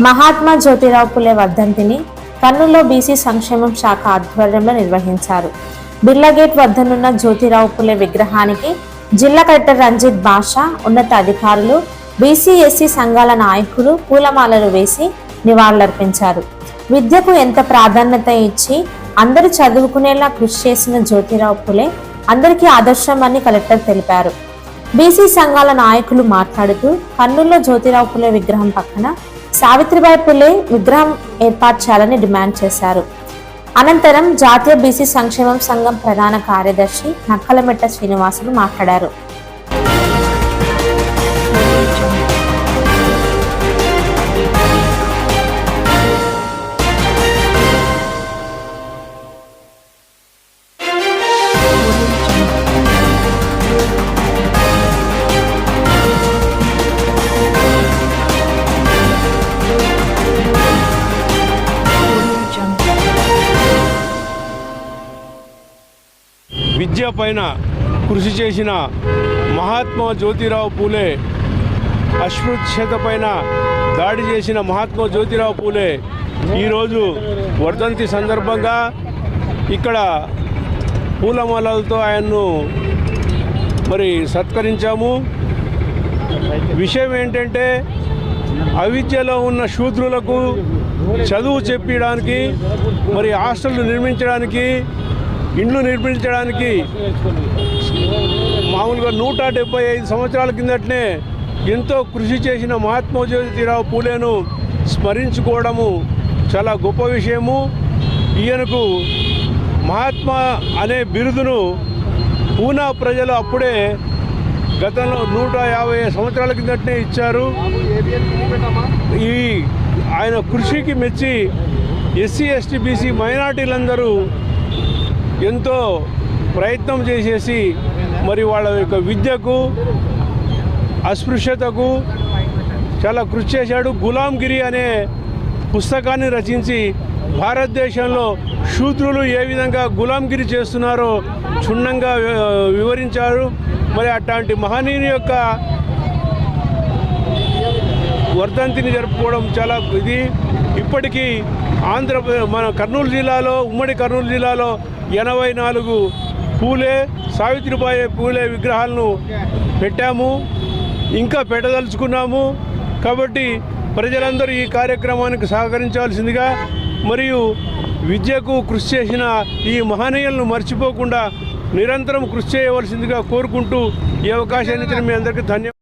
మహాత్మా జ్యోతిరావు పులే వర్ధంతిని కర్నూలులో బీసీ సంక్షేమం శాఖ ఆధ్వర్యంలో నిర్వహించారు. బిర్లాగేట్ వద్దనున్న జ్యోతిరావు పులే విగ్రహానికి జిల్లా కలెక్టర్ రంజిత్ బాషా, ఉన్నత అధికారులు, బీసీ ఎస్సీ సంఘాల నాయకులు పూలమాలలు వేసి నివాళులర్పించారు. విద్యకు ఎంత ప్రాధాన్యత ఇచ్చి అందరూ చదువుకునేలా కృషి చేసిన జ్యోతిరావు పులే అందరికీ ఆదర్శమని కలెక్టర్ తెలిపారు. బీసీ సంఘాల నాయకులు మాట్లాడుతూ కర్నూలులో జ్యోతిరావు పులే విగ్రహం పక్కన సావిత్రిబాయి పులే విగ్రహం ఏర్పాటు చేయాలని డిమాండ్ చేశారు. అనంతరం జాతీయ బీసీ సంక్షేమం సంఘం ప్రధాన కార్యదర్శి నక్కలమెట్ట శ్రీనివాసులు మాట్లాడారు. విద్య పైన కృషి చేసిన మహాత్మా జ్యోతిరావు పూలే, అస్పృశ్యత పైన దాడి చేసిన మహాత్మా జ్యోతిరావు పూలే ఈరోజు వర్ధంతి సందర్భంగా ఇక్కడ పూలమాలలతో ఆయన్ను సత్కరించాము. విషయం ఏంటంటే అవిద్యలో ఉన్న శూద్రులకు చదువు చెప్పడానికి, హాస్టళ్లు నిర్మించడానికి, ఇండ్లు నిర్మించడానికి మామూలుగా 175 సంవత్సరాల కిందటనే ఎంతో కృషి చేసిన మహాత్మా జ్యోతిరావు పూలేను స్మరించుకోవడము చాలా గొప్ప విషయము. ఈయనకు మహాత్మా అనే బిరుదును పూనా ప్రజలు అప్పుడే గతంలో 150 సంవత్సరాల కిందటనే ఇచ్చారు. ఈ ఆయన కృషికి మెచ్చి ఎస్సీ, ఎస్టీ, బీసీ మైనార్టీలందరూ ఎంతో ప్రయత్నం చేసేసి వాళ్ళ యొక్క విద్యకు, అస్పృశ్యతకు చాలా కృషి చేశాడు. గులాంగిరి అనే పుస్తకాన్ని రచించి భారతదేశంలో శూద్రులు ఏ విధంగా గులాంగిరి చేస్తున్నారో క్షుణ్ణంగా వివరించారు. అట్లాంటి మహనీయుని యొక్క వర్ధంతిని జరుపుకోవడం చాలా ఇప్పటికీ మన కర్నూలు జిల్లాలో, ఉమ్మడి కర్నూలు జిల్లాలో 84 పూలే, సావిత్రిబాయి పూలే విగ్రహాలను పెట్టాము, ఇంకా పెట్టదలుచుకున్నాము. కాబట్టి ప్రజలందరూ ఈ కార్యక్రమానికి సహకరించాల్సిందిగా, మరియు విద్యకు కృషి చేసిన ఈ మహనీయులను మర్చిపోకుండా నిరంతరం కృషి చేయవలసిందిగా కోరుకుంటూ ఈ అవకాశాన్ని మీ అందరికీ ధన్యవాదాలు.